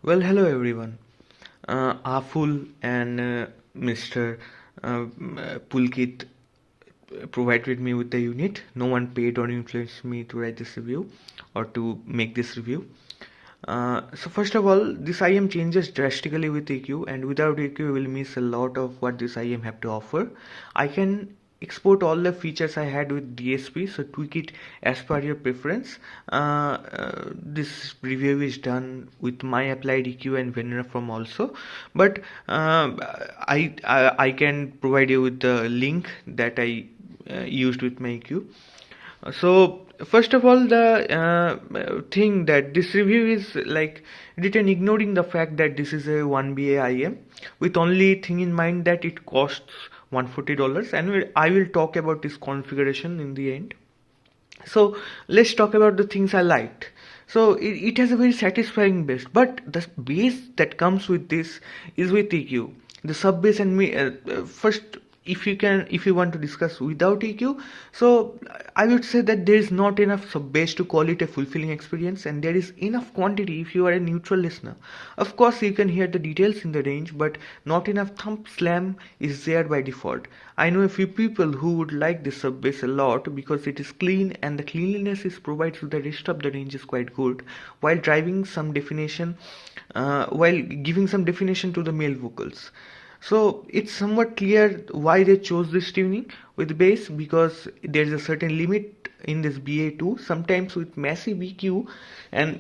Well, hello everyone. AFUL and Mr. Pulkit provided me with the unit. No one paid or influenced me to write this review or to make this review. So first of all, this IM changes drastically with EQ, and without EQ, you will miss a lot of what this IM have to offer. I can export all the features I had with DSP, so tweak it as per your preference. This review is done with my applied EQ and Venera from also, but I can provide you with the link that I used with my EQ. So first of all, the thing that this review is like written ignoring the fact that this is a 1BA IM with only thing in mind that it costs $140, and I will talk about this configuration in the end. So let's talk about the things I liked. So it has a very satisfying bass, but the bass that comes with this is with EQ. The sub bass and me first, if you want to discuss without EQ, so I would say that there is not enough sub bass to call it a fulfilling experience, and there is enough quantity if you are a neutral listener. Of course, you can hear the details in the range, but not enough thump slam is there by default. I know a few people who would like this sub bass a lot because it is clean and the cleanliness it provides to the rest of the range is quite good, while while giving some definition to the male vocals. So it's somewhat clear why they chose this tuning with bass, because there is a certain limit in this BA2. Sometimes with massive EQ and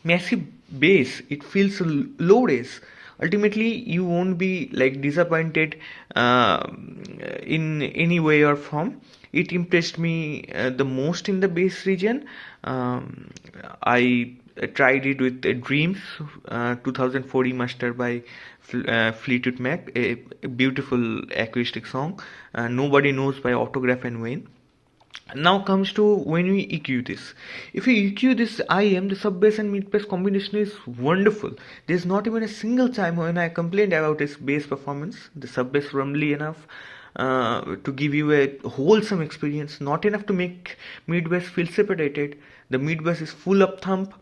massive bass, it feels low res. Ultimately, you won't be like disappointed in any way or form. It impressed me the most in the bass region. I tried it with Dreams 2004 remaster by Fleetwood Mac, a beautiful acoustic song. Nobody Knows by Autograph and Wayne. Now comes to when we EQ this. If you EQ this IM, the sub bass and mid bass combination is wonderful. There's not even a single time when I complained about its bass performance. The sub bass rumbly enough to give you a wholesome experience, not enough to make mid bass feel separated. The mid bass is full of thump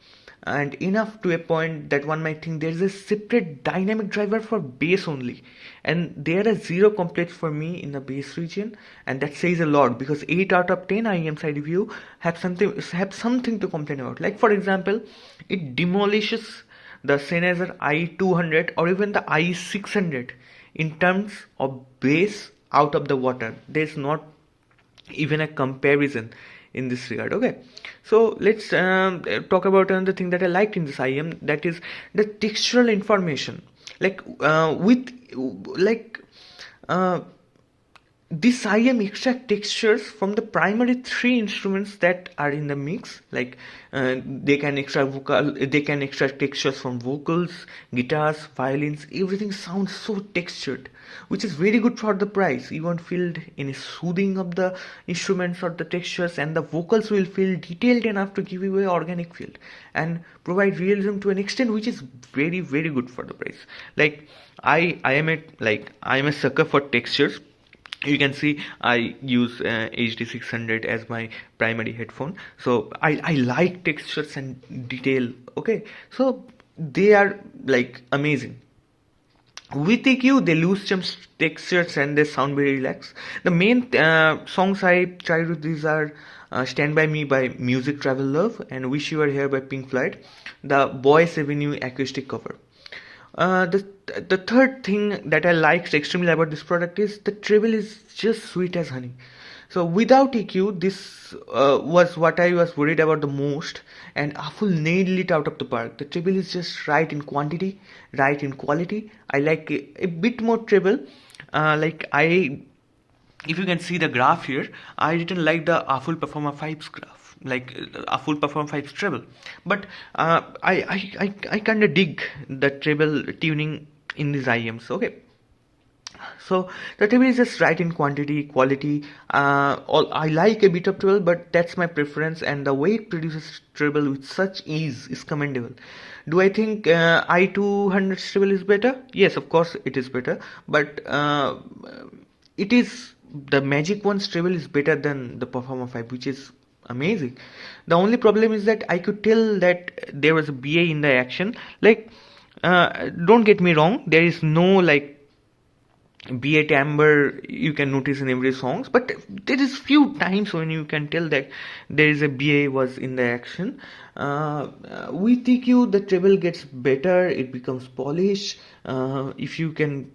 and enough to a point that one might think there is a separate dynamic driver for bass only, and there are zero complaints for me in the bass region, and that says a lot because 8 out of 10 IMs I review have something to complain about. Like for example, it demolishes the Sennheiser i200 or even the i600 in terms of bass out of the water. There's not even a comparison in this regard. Okay, so let's talk about another thing that I liked in this IM, that is the textural information. Like with like this IM extract textures from the primary three instruments that are in the mix. Like they can extract textures from vocals, guitars, violins. Everything sounds so textured, which is very good for the price. You won't feel any soothing of the instruments or the textures, and the vocals will feel detailed enough to give you an organic feel and provide realism to an extent which is very very good for the price. Like I am a sucker for textures. You can see I use HD 600 as my primary headphone, so I like textures and detail. Okay, so they are like amazing. With EQ they lose some textures and they sound very relaxed. The main songs I tried with these are Stand By Me by Music Travel Love and Wish You Were Here by Pink Floyd, the Boyce Avenue acoustic cover. The third thing that I liked extremely about this product is the treble is just sweet as honey. So without EQ, this was what I was worried about the most, and AFUL nailed it out of the park. The treble is just right in quantity, right in quality. I like a bit more treble. If you can see the graph here, I didn't like the AFUL Performer 5's graph, like AFUL Performer 5's treble, but I kind of dig the treble tuning in these IMs. Okay, so the treble is just right in quantity, quality. I like a bit of treble, but that's my preference, and the way it produces treble with such ease is commendable. Do I think i200 treble is better? Yes, of course it is better, but it is the MagicOne treble is better than the Performer 5, which is amazing. The only problem is that I could tell that there was a BA in the action. Like, don't get me wrong, there is no like BA timbre you can notice in every songs, but there is few times when you can tell that there is a BA was in the action. With TQ, the treble gets better, it becomes polished. If you can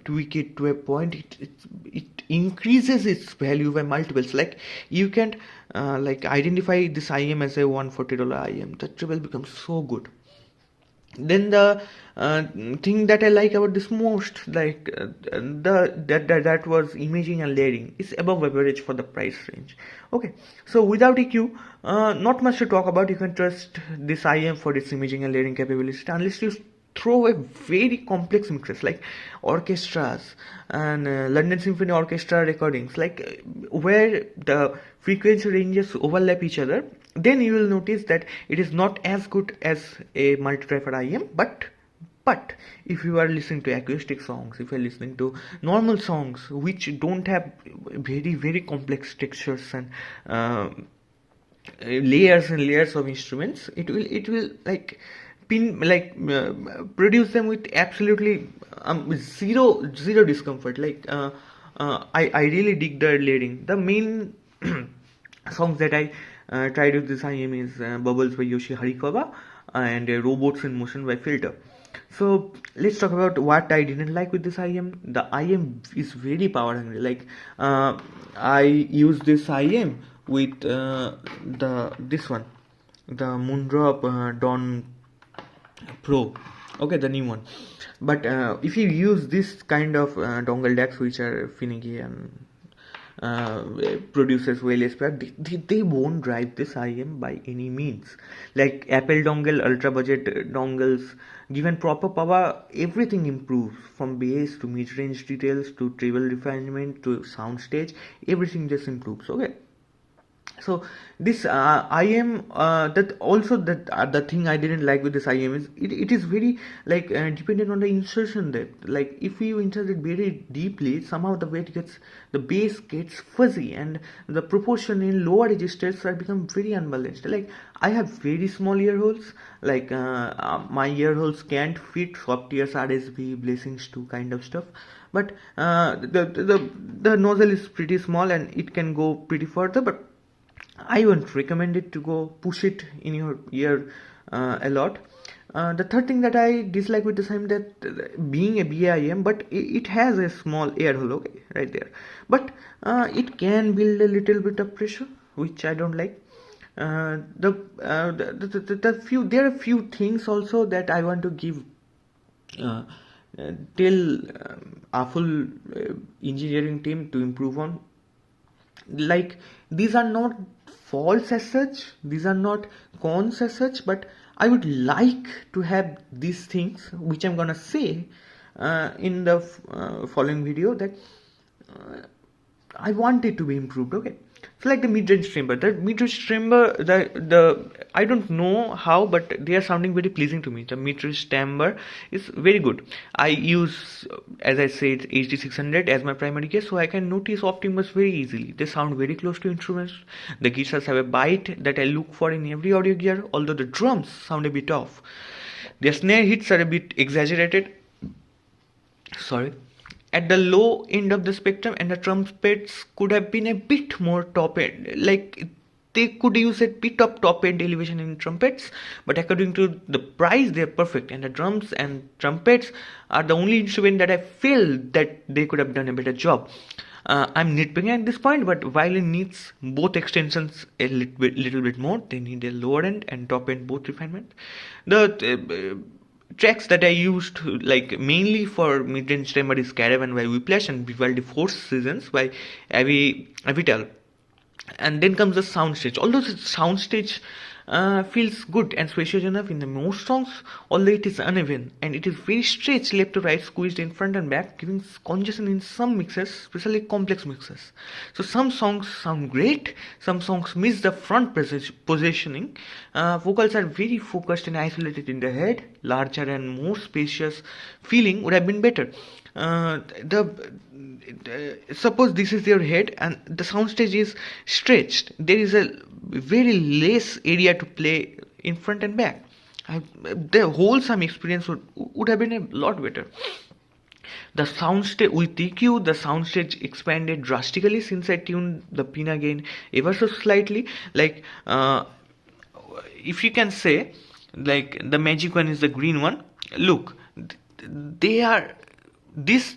tweak it to a point, it increases its value by multiples. Like you can like identify this IM as a $140 IM. The treble becomes so good. Then the thing that I like about this most, like that was imaging and layering, is above average for the price range. Okay, so without EQ, not much to talk about. You can trust this IM for its imaging and layering capability, unless you throw a very complex mixes like orchestras and London Symphony Orchestra recordings, like where the frequency ranges overlap each other. Then you will notice that it is not as good as a multi-driver IM, but if you are listening to acoustic songs, if you are listening to normal songs which don't have very complex textures and layers and layers of instruments, it will like produce them with absolutely zero discomfort. Like I really dig the layering. The main songs that I tried with this IM is Bubbles by Yoshi Harikawa and Robots in Motion by Filter. So let's talk about what I didn't like with this IM. The IM is very power hungry. Like I use this IM with this one, the Moondrop Dawn Pro, okay, the new one. But if you use this kind of dongle decks which are finicky and produces way less power, they won't drive this IM by any means. Like Apple dongle, ultra budget dongles, given proper power, everything improves, from bass to mid-range details to treble refinement to soundstage, everything just improves. Okay, so this IM that also that the thing I didn't like with this IM is it is very like dependent on the insertion depth. Like if you insert it very deeply, somehow the bass gets fuzzy and the proportion in lower registers are become very unbalanced. Like I have very small ear holes, like my ear holes can't fit soft ears, RSB, blessings 2 kind of stuff, but the nozzle is pretty small and it can go pretty further, but I won't recommend it to go push it in your ear a lot. The third thing that I dislike with the same, that being a BAIM, but it has a small air hole, okay, right there. But it can build a little bit of pressure, which I don't like. There are a few things also that I want to give till AFUL engineering team to improve on. Like these are not faults as such, these are not cons as such, but I would like to have these things which I'm gonna say in the following video, that I want it to be improved. Okay, so like the mid-range timbre, the I don't know how, but they are sounding very pleasing to me. The mid-range timbre is very good. I use, as I said, HD600 as my primary gear, so I can notice off timbres very easily. They sound very close to instruments. The guitars have a bite that I look for in every audio gear, although the drums sound a bit off. Their snare hits are a bit exaggerated. Sorry. At the low end of the spectrum, and the trumpets could have been a bit more top end. Like they could use a bit of top end elevation in trumpets, but according to the price, they are perfect. And the drums and trumpets are the only instrument that I feel that they could have done a better job. I'm nitpicking at this point, but violin needs both extensions a little bit more. They need a lower end and top end both refinement. The tracks that I used like mainly for mid-range timbre is Caravan by Whiplash and Vivaldi Four Seasons by Avital. And then comes the soundstage. Although the soundstage feels good and spacious enough in the most songs, although it is uneven and it is very stretched left to right, squeezed in front and back, giving congestion in some mixes, especially complex mixes. So some songs sound great, some songs miss the front positioning. Vocals are very focused and isolated in the head. Larger and more spacious feeling would have been better. Suppose this is your head and the soundstage is stretched. There is a very less area to play in front and back. The wholesome experience would have been a lot better. The soundstage with EQ, the soundstage expanded drastically since I tuned the pin again ever so slightly. Like, if you can say, like the magic one is the green one. Look, they are this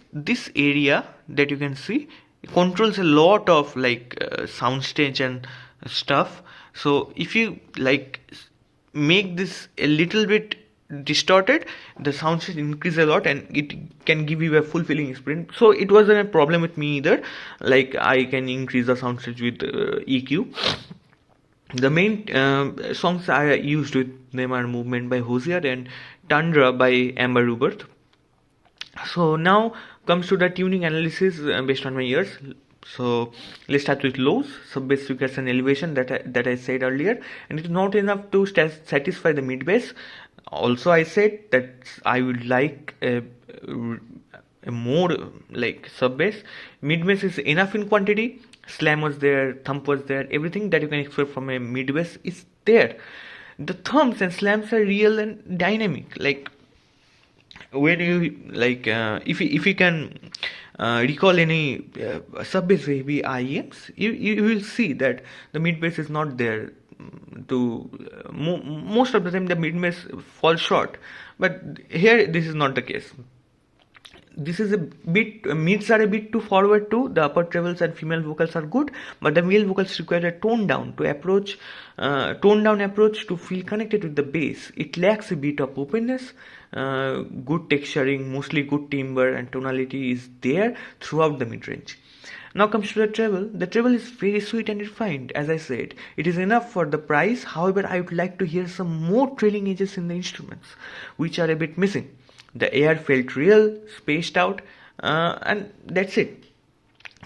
area that you can see controls a lot of like soundstage and stuff. So if you like make this a little bit distorted, the sound should increase a lot and it can give you a fulfilling experience. So it wasn't a problem with me either. Like I can increase the sound stage with EQ. The main songs I used with them are Movement by Hosier and Tundra by Amber Rupert. So now comes to the tuning analysis based on my ears. So let's start with lows, sub-bass frequency and elevation that I said earlier, and it's not enough to satisfy the mid-bass. Also, I said that I would like a more like sub-bass. Mid-bass is enough in quantity. Slam was there, thump was there. Everything that you can expect from a mid-bass is there. The thumps and slams are real and dynamic. Like when you like if you can recall any sub-bass heavy IEMs, you will see that the mid-bass is not there. To most of the time the mid-bass falls short, but here this is not the case. This is a bit mids are a bit too forward too. The upper trebles and female vocals are good, but the male vocals require a tone down approach to feel connected with the bass. It lacks a bit of openness. Good texturing, mostly good timbre and tonality is there throughout the mid range. Now comes to the treble. The treble is very sweet and refined. As I said, it is enough for the price. However, I would like to hear some more trailing edges in the instruments, which are a bit missing. The air felt real, spaced out, and that's it.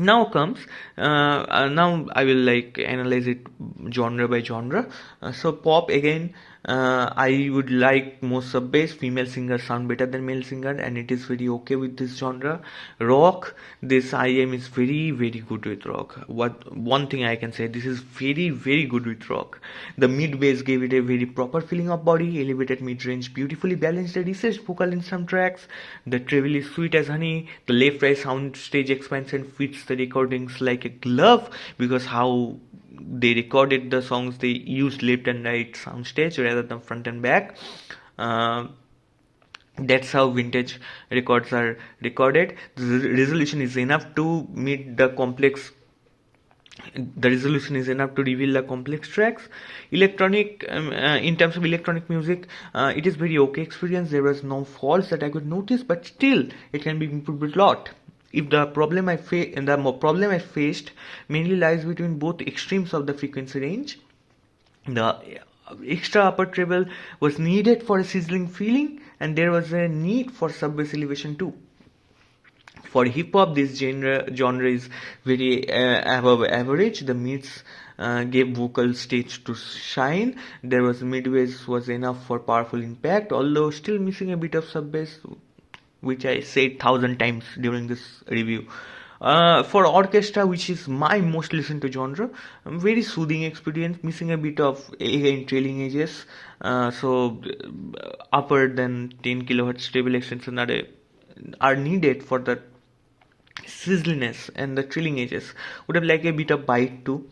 Now comes now I will like analyze it genre by genre. So pop again, I would like more sub-bass. Female singers sound better than male singer, and it is very okay with this genre. Rock, this IM is very good with rock. One thing I can say, this is very good with rock. The mid bass gave it a very proper feeling of body. Elevated mid range beautifully balanced the recessed vocal in some tracks. The treble is sweet as honey. The left right sound stage expansion fits the recordings like a glove, because how they recorded the songs, they used left and right soundstage rather than front and back. That's how vintage records are recorded. The resolution is enough to meet the complex. The resolution is enough to reveal the complex tracks. Electronic, in terms of electronic music, it is very okay experience. There was no faults that I could notice, but still it can be improved a lot. If the problem I faced mainly lies between both extremes of the frequency range. The extra upper treble was needed for a sizzling feeling, and there was a need for sub-bass elevation too. For hip hop, this genre is very above average. The mids gave vocal stage to shine. There was mid-bass was enough for powerful impact, although still missing a bit of sub-bass, which I said 1,000 times during this review. For orchestra, which is my most listened to genre, very soothing experience, missing a bit of again trailing edges. So upper than 10 kHz treble extension are needed for the sizzliness, and the trailing edges would have like a bit of bite too.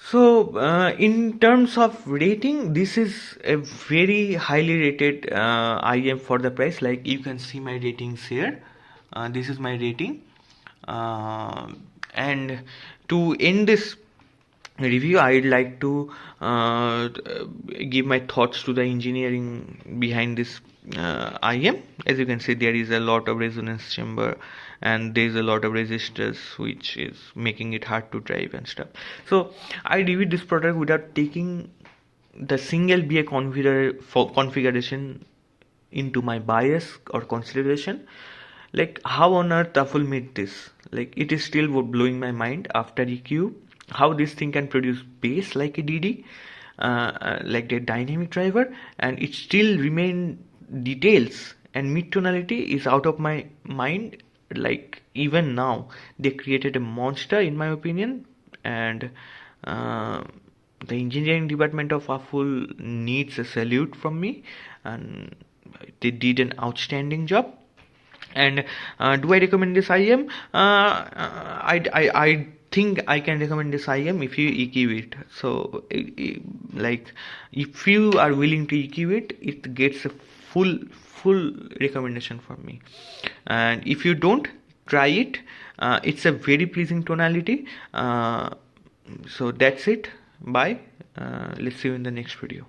So in terms of rating, this is a very highly rated IM for the price. Like you can see my ratings here. This is my rating. And to end this review, I'd like to give my thoughts to the engineering behind this IM. As you can see, there is a lot of resonance chamber and there is a lot of resistors, which is making it hard to drive and stuff. So I reviewed this product without taking the single BA configuration into my bias or consideration. Like how on earth AFUL made this? Like it is still blowing my mind after EQ. How this thing can produce bass like a DD, like the dynamic driver, and it still remain details, and mid tonality is out of my mind. Like even now, they created a monster in my opinion, and the engineering department of AFUL needs a salute from me, and they did an outstanding job. And do I recommend this IM? I think I can recommend this IM if you EQ it. So like, if you are willing to EQ it, it gets a full recommendation from me. And if you don't, try it. It's a very pleasing tonality. So that's it. Bye. Let's see you in the next video.